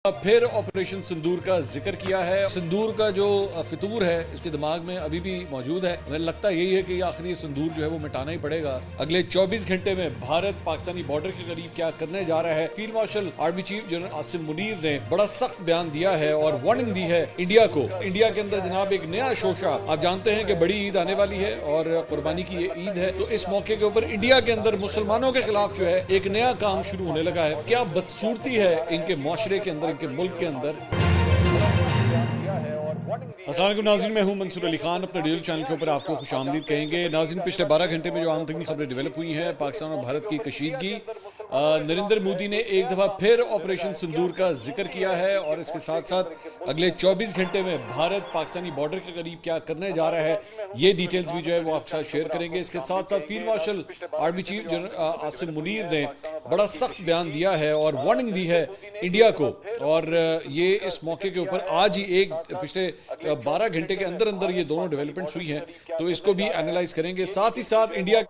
پھر آپریشن سندور کا ذکر کیا ہے۔ سندور کا جو فطور ہے اس کے دماغ میں ابھی بھی موجود ہے۔ ہمیں لگتا یہی ہے کہ یہ آخری سندور جو ہے وہ مٹانا ہی پڑے گا۔ اگلے 24 گھنٹے میں بھارت پاکستانی بارڈر کے قریب کیا کرنے جا رہا ہے۔ Field marshal army chief general Asim Munir نے بڑا سخت بیان دیا ہے اور وارننگ دی ہے انڈیا کو۔ انڈیا کے اندر جناب ایک نیا شوشہ، آپ جانتے ہیں کہ بڑی عید آنے والی ہے اور قربانی کی یہ عید ہے، تو اس موقع کے اوپر انڈیا کے اندر مسلمانوں کے خلاف جو ہے ایک نیا کام شروع ہونے لگا ہے۔ کیا بدصورتی ہے ان کے معاشرے کے اندر، ان کے ملک کے اندر۔ السلام علیکم ناظرین، میں ہوں منصور علی خان، اپنے ڈیلی چینل کے اوپر آپ کو خوش آمدید کہیں گے۔ ناظرین، پچھلے 12 گھنٹے میں جو اہم ترین خبریں ڈیولپ ہوئی ہیں پاکستان اور بھارت کی کشیدگی، نریندر مودی نے ایک دفعہ پھر آپریشن سندور کا ذکر کیا ہے اور اس کے ساتھ ساتھ اگلے 24 گھنٹے میں بھارت پاکستانی بارڈر کے قریب کیا کرنے جا رہا ہے، یہ ڈیٹیلز بھی جو ہے وہ آپ ساتھ شیئر کریں گے۔ اس کے ساتھ ساتھ field marshal army chief general Asim Munir نے بڑا سخت بیان دیا ہے اور وارننگ دی ہے انڈیا کو، اور یہ اس موقع کے اوپر آج ہی پچھلے 12 گھنٹے کے اندر یہ دونوں ڈیولپمنٹس ہوئی ہیں، تو اس کو بھی اینالائز کریں گے۔ ساتھ ہی ساتھ انڈیا،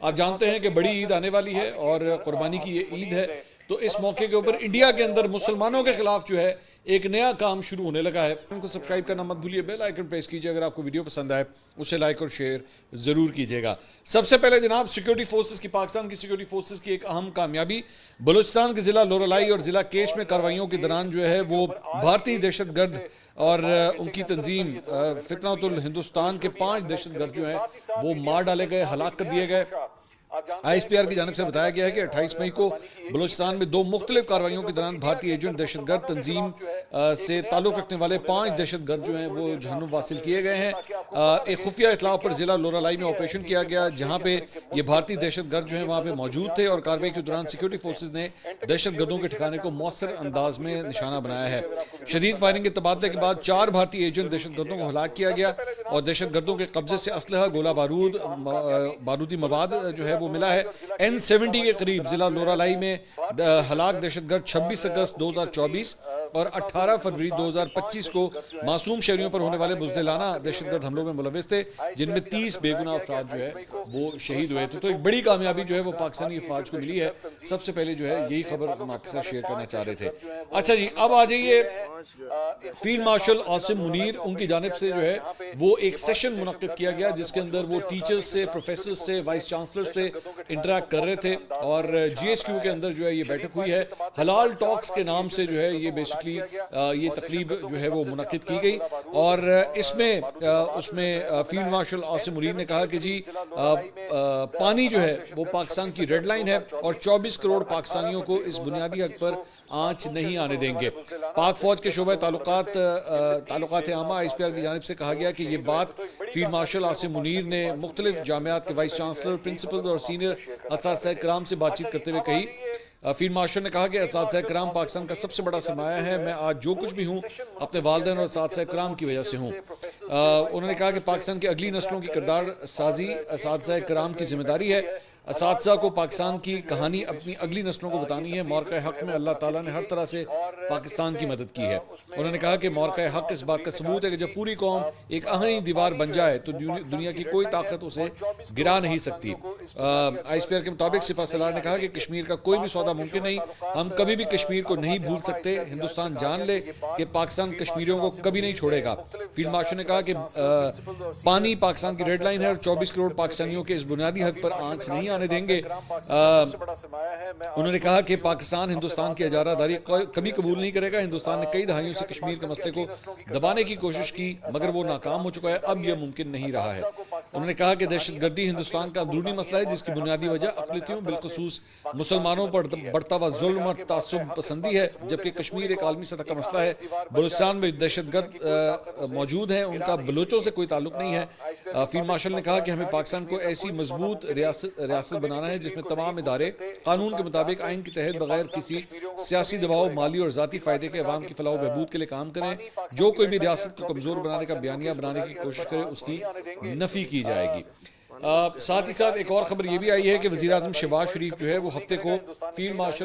آپ جانتے ہیں کہ بڑی عید آنے والی ہے اور قربانی کی یہ عید ہے، تو اس موقع کے اوپر انڈیا کے اندر مسلمانوں کے خلاف جو ہے ایک نیا کام شروع ہونے لگا ہے۔ ان کو سبسکرائب کرنا مت بھولیے، بیل آئیکن پریس کیجئے، اگر آپ کو ویڈیو پسند آئے اسے لائک اور شیئر ضرور کیجئے گا۔ سب سے پہلے جناب سیکیورٹی فورسز کی، پاکستان کی سیکیورٹی فورسز کی ایک اہم کامیابی، بلوچستان کے ضلع لورالائی اور ضلع کیش میں کارروائیوں کے دوران جو ہے وہ بھارتی دہشت گرد اور ان کی تنظیم فتنۃ الہندوستان کے 5 دہشت گرد جو ہیں وہ مار ڈالے گئے، ہلاک کر دیے گئے۔ آئی ایس پی آر کی جانب سے بتایا گیا ہے کہ 28 مئی کو بلوچستان میں 2 مختلف کارروائیوں کے دوران بھارتی ایجنٹ دہشت گرد تنظیم سے تعلق رکھنے والے 5 دہشت گرد جو ہیں وہ جہنم واصل کیے گئے ہیں۔ ایک خفیہ اطلاع پر ضلع لورالائی میں آپریشن کیا گیا، جہاں پہ یہ بھارتی دہشت گرد جو ہیں وہاں پہ موجود تھے، اور کارروائی کے دوران سیکیورٹی فورسز نے دہشت گردوں کے ٹھکانے کو مؤثر انداز میں نشانہ بنایا ہے۔ شدید فائرنگ کے تبادلے کے بعد 4 بھارتی ایجنٹ دہشت گردوں کو ہلاک کیا گیا اور دہشت گردوں کے قبضے سے اسلحہ، گولہ بارود، بارودی مواد جو ہے وہ ملا ہے۔ N70 کے قریب ضلع لورالائی میں ہلاک دہشت گرد 26 اگست 2024 اور 18 فروری 2025 کو معصوم شہریوں پر ہونے والے بزدلانہ دہشت گرد حملوں میں ملوث تھے، جن میں 30 بے گناہ افراد جو ہے وہ شہید ہوئے تھے۔ تو ایک بڑی کامیابی جو ہے وہ پاکستانی افواج کو ملی ہے۔ سب سے پہلے جو ہے یہی خبر ہم آپ کے ساتھ شیئر کرنا چاہ رہے تھے۔ اچھا جی، اب آ جائیے فیلڈ مارشل عاصم منیر، ان کی جانب سے جو ہے وہ ایک سیشن منعقد کیا گیا جس کے اندر وہ ٹیچرز سے، پروفیسرز سے، وائس چانسلر سے انٹریکٹ کر رہے تھے، اور جی ایچ کیو کے اندر جو ہے یہ بیٹھک ہوئی ہے۔ حلال ٹاکس کے نام سے جو ہے یہ بیسکلی یہ تقریب جو ہے وہ منعقد کی گئی، اور اس میں فیلڈ مارشل عاصم منیر نے کہا کہ جی پانی جو ہے وہ پاکستان کی ریڈ لائن ہے اور 24 کروڑ پاکستانیوں کو اس بنیادی حق پر آنچ نہیں آنے دیں گے۔ پاک فوج کے شعبہ تعلقات عامہ آئی ایس پی آر کی جانب سے کہا گیا کہ یہ بات فیلڈ مارشل عاصم منیر نے مختلف جامعات کے وائس چانسلر، پرنسپل اور سینئر اساتذہ کرام سے بات چیت کرتے ہوئے کہی۔ فیلڈ مارشل نے کہا کہ اساتذہ کرام پاکستان کا سب سے بڑا سرمایہ ہے، میں آج جو کچھ بھی ہوں اپنے والدین اور اساتذہ کرام کی وجہ سے ہوں۔ انہوں نے کہا کہ پاکستان کی اگلی نسلوں کی کردار سازی اساتذہ کرام کی ذمہ داری ہے۔ اساتذہ کو پاکستان کی کہانی اپنی اگلی نسلوں کو بتانی ہے۔ معرکہ حق میں اللہ تعالیٰ نے ہر طرح سے پاکستان کی مدد کی ہے۔ انہوں نے کہا کہ معرکہ حق اس بات کا ثبوت ہے کہ جب پوری قوم ایک آہنی دیوار بن جائے تو دنیا کی کوئی طاقت اسے گرا نہیں سکتی۔ آئی ایس پی آر کے مطابق سپہ سالار نے کہا کہ کشمیر کا کوئی بھی سودا ممکن نہیں، ہم کبھی بھی کشمیر کو نہیں بھول سکتے۔ ہندوستان جان لے کہ پاکستان کشمیریوں کو کبھی نہیں چھوڑے گا۔ فیلڈ مارشل نے کہا کہ پانی پاکستان کی ریڈ لائن ہے اور 24 کروڑ پاکستانیوں کے اس بنیادی حق پر آنچ نہیں آنے دیں گے۔ انہوں نے کہا کہ پاکستان ہندوستان کی اجارہ داری کبھی قبول نہیں کرے گا۔ ہندوستان نے کئی دہائیوں سے کشمیر کے مسئلے کو دبانے کی کوشش کی مگر وہ ناکام ہو چکا ہے، اب یہ ممکن نہیں رہا ہے۔ انہوں نے کہا کہ دہشت گردی ہندوستان کا اندرونی مسئلہ ہے جس کی بنیادی وجہ اقلیتوں بالخصوص مسلمانوں پر بڑھتا ہوا ظلم اور تعصب پسندی ہے، جبکہ کشمیر ایک عالمی سطح کا مسئلہ ہے۔ بلوچستان میں دہشت گرد موجود ہیں، ان کا بلوچوں سے کوئی تعلق نہیں ہے۔ فیلڈ مارشل نے کہا کہ ہمیں پاکستان کو ایسی مضبوط ریاست بنانا ہے جس میں تمام ادارے قانون کے مطابق آئین کے تحت بغیر کسی سیاسی دباؤ، مالی اور ذاتی فائدے کے عوام کی فلاح و بہبود کے لیے کام کریں۔ جو کوئی بھی ریاست کو کمزور بنانے کا بیانیہ بنانے کی کوشش کرے اس کی نفی کی جائے گی۔ ساتھ ہی ساتھ ایک اور خبر یہ بھی آئی ہے کہ وزیر اعظم شہباز شریف جو ہے وہ ہفتے کو فیلڈ مارشل